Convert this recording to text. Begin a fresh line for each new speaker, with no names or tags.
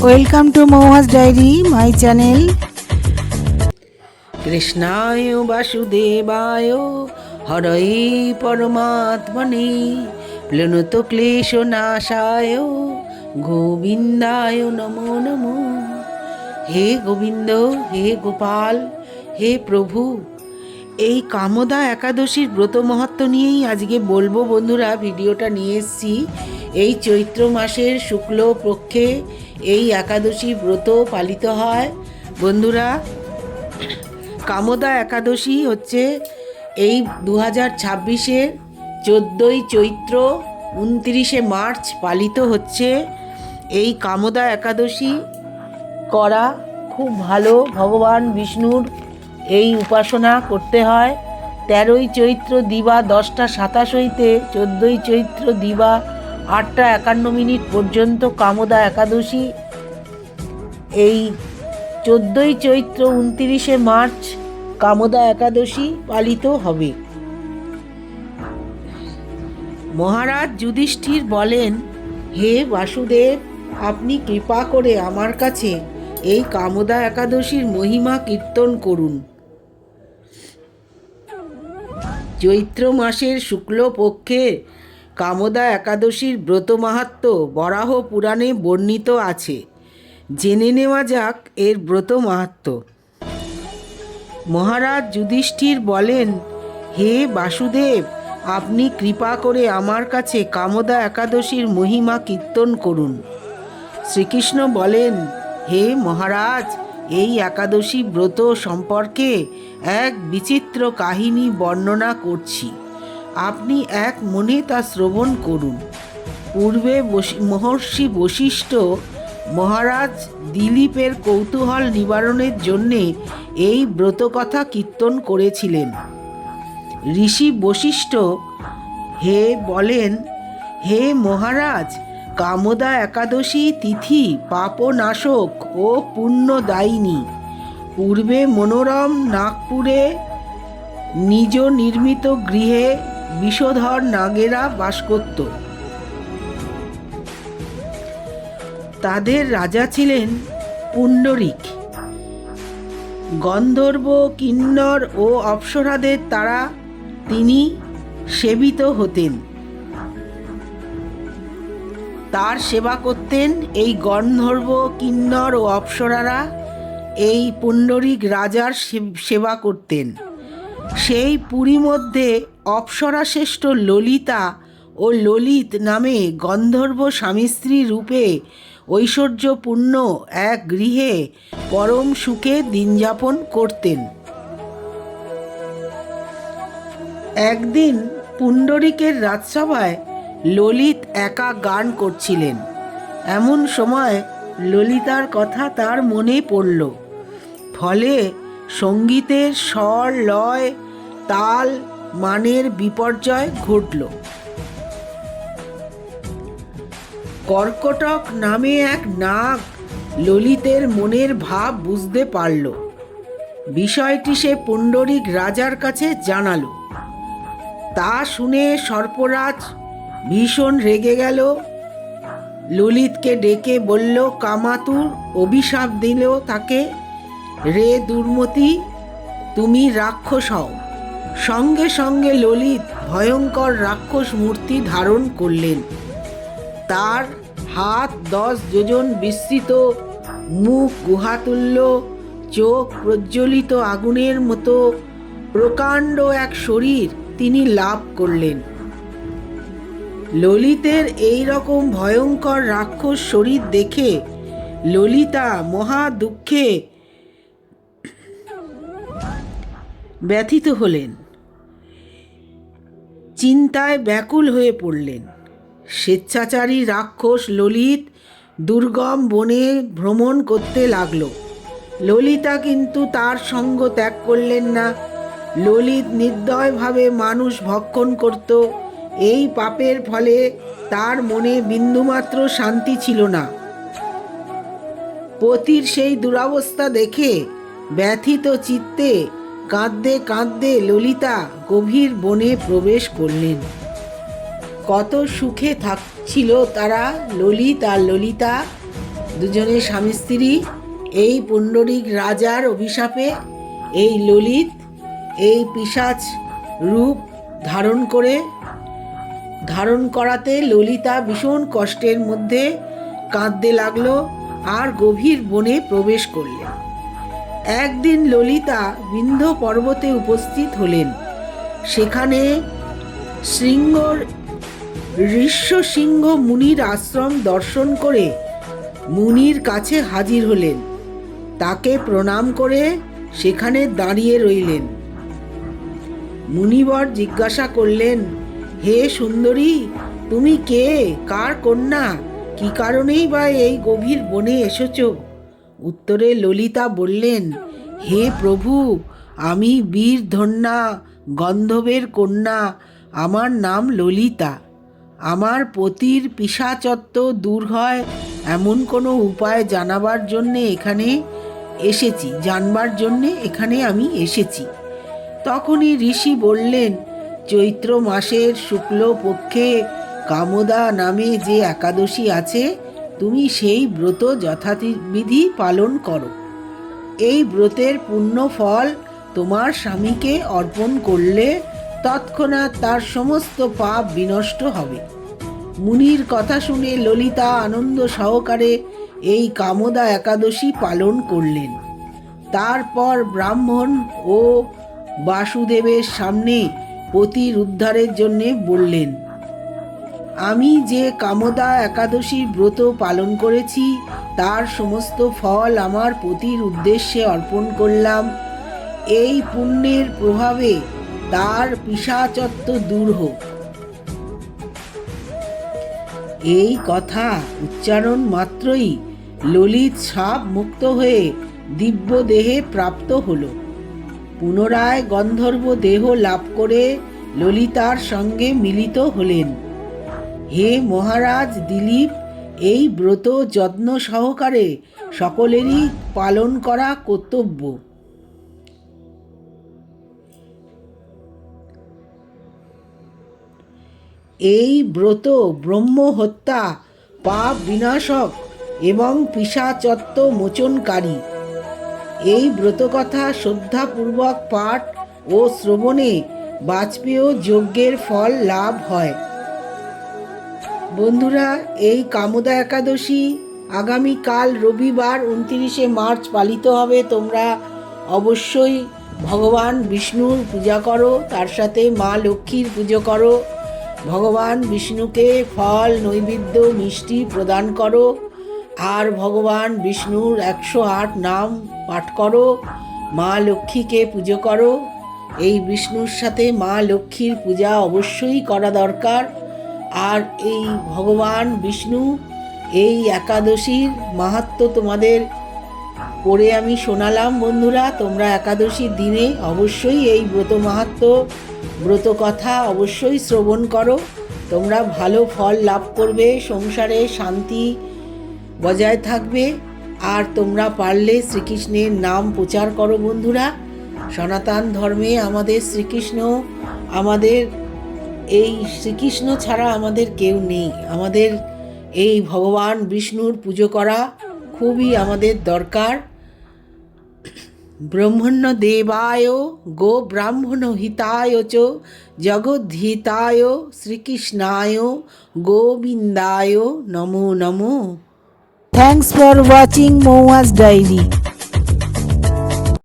Welcome to Mouhas diary my channel.
কৃষ্ণায় বাসুদেবায় হরয়ে পরমাত্মনে প্লুত ক্লেশ নাশায় গোবিন্দায় নমো নমো। হে গোবিন্দ, হে গোপাল, হে প্রভু, এই কামদা একাদশীর ব্রত মাহাত্ম্য নিয়েই আজকে বলবো বন্ধুরা। ভিডিওটা নিয়ে এসেছি। এই চৈত্র মাসের শুক্ল পক্ষে এই একাদশী ব্রত পালিত হয় বন্ধুরা। কামদা একাদশী হচ্ছে এই 2026-এর 14ই চৈত্র 29শে মার্চ পালিত হচ্ছে। এই কামদা একাদশী করা খুব ভালো। ভগবান বিষ্ণুর এই উপাসনা করতে হয়। 13ই চৈত্র দিবা 10টা 27 হইতে 14ই চৈত্র দিবা 8টা 51 পর্যন্ত কামদা একাদশী। এই 14ই চৈত্র 29শে মার্চ কামদা একাদশী পালিত হবে। মহারাজ যুধিষ্ঠির বলেন, হে বাসুদেব, আপনি কৃপা করে আমার কাছে এই কামদা একাদশীর মহিমা কীর্তন করুন। চৈত্র মাসের শুক্ল পক্ষে কামদা একাদশীর ব্রত মাহাত্ম্য বরাহ পুরাণে বর্ণিত আছে। জেনে নেওয়া যাক এর ব্রত মাহাত্ম্য। মহারাজ যুধিষ্ঠির বলেন, হে বাসুদেব, আপনি কৃপা করে আমার কাছে কামদা একাদশীর মহিমা কীর্তন করুন। শ্রীকৃষ্ণ বলেন, হে মহারাজ, এই একাদশী ব্রত সম্পর্কে এক বিচিত্র কাহিনী বর্ণনা করছি। আপনি এক মনে তা শ্রবণ করুন। পূর্বে মহর্ষি বশিষ্ঠ মহারাজ দিলীপের কৌতূহল নিবারণের জন্যে এই ব্রতকথা কীর্তন করেছিলেন। ঋষি বশিষ্ঠ বলেন, হে মহারাজ, কামদা একাদশী তিথি পাপনাশক ও পুণ্যদায়িনী। পূর্বে মনোরম নাগপুরে নিজ নির্মিত গৃহে বিষধর নাগেরা বাস করত। তাদের রাজা ছিলেন পুণ্ডরিক। গন্ধর্ব, কিন্নর ও অপ্সরাদের দ্বারা তিনি সেবিত হতেন। তার সেবা করতেন এই গন্ধর্ব, কিন্নর ও অপ্সরারা। এই পুণ্ডরিক রাজার সেবা করতেন। সেই পুরী মধ্যে অপ্সরা শ্রেষ্ঠ ললিতা ও ললিত নামে গন্ধর্ব স্বামী স্ত্রী রূপে ঐশ্বর্যপূর্ণ এক গৃহে পরম সুখে দিনযাপন করতেন। একদিন পুণ্ডরিকের রাজসভায় ললিত একা গান করছিলেন। এমন সময় ললিতার কথা তার মনে পড়ল। ফলে সঙ্গীতের স্বর, লয়, তাল, মানের বিপর্যয় ঘটল। কর্কটক নামে এক নাগ ললিতের মনের ভাব বুঝতে পারল। বিষয়টি সে পুণ্ডরিক রাজার কাছে জানালো। তা শুনে সর্পরাজ ভীষণ রেগে গেল। ললিতকে ডেকে বলল, কামাতুর অভিশাপ দিল তাকে, রে দুর্মতি, তুমি রাক্ষস হও। সঙ্গে সঙ্গে ললিত ভয়ঙ্কর রাক্ষস মূর্তি ধারণ করলেন। তার হাত 10 যোজন বিস্তৃত, মুখ গুহাতুল্য, চোখ প্রজ্বলিত আগুনের মতো, প্রকাণ্ড এক শরীর তিনি লাভ করলেন। ললিতের এই রকম ভয়ঙ্কর রাক্ষস শরীর দেখে ললিতা মহা দুঃখে ব্যথিত হলেন, চিন্তায় ব্যাকুল হয়ে পড়লেন। স্বেচ্ছাচারী রাক্ষস ললিত দুর্গম বনে ভ্রমণ করতে লাগলো। ললিতা কিন্তু তার সঙ্গ ত্যাগ করলেন না। ললিত নির্দয়ভাবে মানুষ ভক্ষণ করত। এই পাপের ফলে তার মনে বিন্দুমাত্র শান্তি ছিল না। পতির সেই দুরবস্থা দেখে ব্যথিত চিত্তে কাঁদতে কাঁদতে ললিতা গভীর বনে প্রবেশ করলেন। কত সুখে থাকছিল তারা, ললিত আর ললিতা। দুজনে স্বামী স্ত্রী। এই পুণ্ডরিক রাজার অভিশাপে এই ললিত এই পিশাচ রূপ ধারণ করাতে ললিতা ভীষণ কষ্টের মধ্যে কাঁদতে লাগলো আর গভীর বনে প্রবেশ করলেন। একদিন ললিতা বিন্ধ্য পর্বতে উপস্থিত হলেন। সেখানে ঋষ্যশৃঙ্গ মুনির আশ্রম দর্শন করে মুনির কাছে হাজির হলেন। তাকে প্রণাম করে সেখানে দাঁড়িয়ে রইলেন। মুনিবর জিজ্ঞাসা করলেন, হে সুন্দরী, তুমি কে, কার কন্যা, কি কারণেই বা এই গভীর বনে এসেছ? উত্তরে ললিতা বললেন, হে প্রভু, আমি বীরধন্যা গন্ধর্বের কন্যা, আমার নাম ললিতা। আমার পতির পিশাচত্ব দূর হয় এমন কোনো উপায় জানবার জন্যে এখানে আমি এসেছি। তখনই ঋষি বললেন, চৈত্র মাসের শুক্ল পক্ষে কামদা নামে যে একাদশী আছে, তুমি সেই ব্রত যথাবিধি পালন করো। এই ব্রতের পুণ্য ফল তোমার স্বামীকে অর্পণ করলে তৎক্ষণাৎ তার সমস্ত পাপ বিনষ্ট হবে। মুনির কথা শুনে ললিতা আনন্দ সহকারে এই কামদা একাদশী পালন করলেন। তারপর ব্রাহ্মণ ও বাসুদেবের সামনে পতির উদ্ধারের জন্যে বললেন, আমি যে কামদা একাদশীর ব্রত পালন করেছি তার সমস্ত ফল আমার পতির উদ্দেশ্যে অর্পণ করলাম। এই পুণ্যের প্রভাবে তার পিশাচত্ব দূর হোক। এই কথা উচ্চারণ মাত্রই ললিত সাপ মুক্ত হয়ে দিব্য দেহে প্রাপ্ত হল। পুনরায় গন্ধর্ব দেহ লাভ করে ললিতার সঙ্গে মিলিত হলেন। হে মহারাজ দিলীপ, এই ব্রত যত্ন সহকারে সকলেরই পালন করা কর্তব্য। এই ব্রত ব্রহ্ম হত্যা, পাপ বিনাশক এবং পিশাচত্ব মোচনকারী। এই ব্রতকথা শ্রদ্ধাপূর্বক পাঠ ও শ্রবণে বাজপেয় যজ্ঞের ফল লাভ হয়। বন্ধুরা, এই কামদা একাদশী আগামীকাল রবিবার 29শে মার্চ পালিত হবে। তোমরা অবশ্যই ভগবান বিষ্ণুর পূজা করো, তার সাথে মা লক্ষ্মীর পুজো করো। ভগবান বিষ্ণুকে ফল, নৈবেদ্য, মিষ্টি প্রদান করো আর ভগবান বিষ্ণুর 108 নাম পাঠ করো। মা লক্ষ্মীকে পুজো করো। এই বিষ্ণুর সাথে মা লক্ষ্মীর পূজা অবশ্যই করা দরকার। আর এই ভগবান বিষ্ণু এই একাদশীর মাহাত্ম্য তোমাদের পড়ে আমি শোনালাম। বন্ধুরা, তোমরা একাদশীর দিনে অবশ্যই এই ব্রত মাহাত্ম্য, ব্রত কথা অবশ্যই শ্রবণ করো। তোমরা ভালো ফল লাভ করবে, সংসারে শান্তি বজায় থাকবে। আর তোমরা পারলে শ্রীকৃষ্ণের নাম প্রচার করো। বন্ধুরা, সনাতন ধর্মে আমাদের শ্রীকৃষ্ণ, আমাদের এই শ্রীকৃষ্ণ ছাড়া আমাদের কেউ নেই। আমাদের এই ভগবান বিষ্ণুর পুজো করা খুবই আমাদের দরকার। ব্রহ্মণ্য দেবায় গো ব্রাহ্মণ হিতায় চ জগদ্ধিতায় শ্রীকৃষ্ণায় গোবিন্দায় নমো নমো।
Thanks for watching Mouas diary.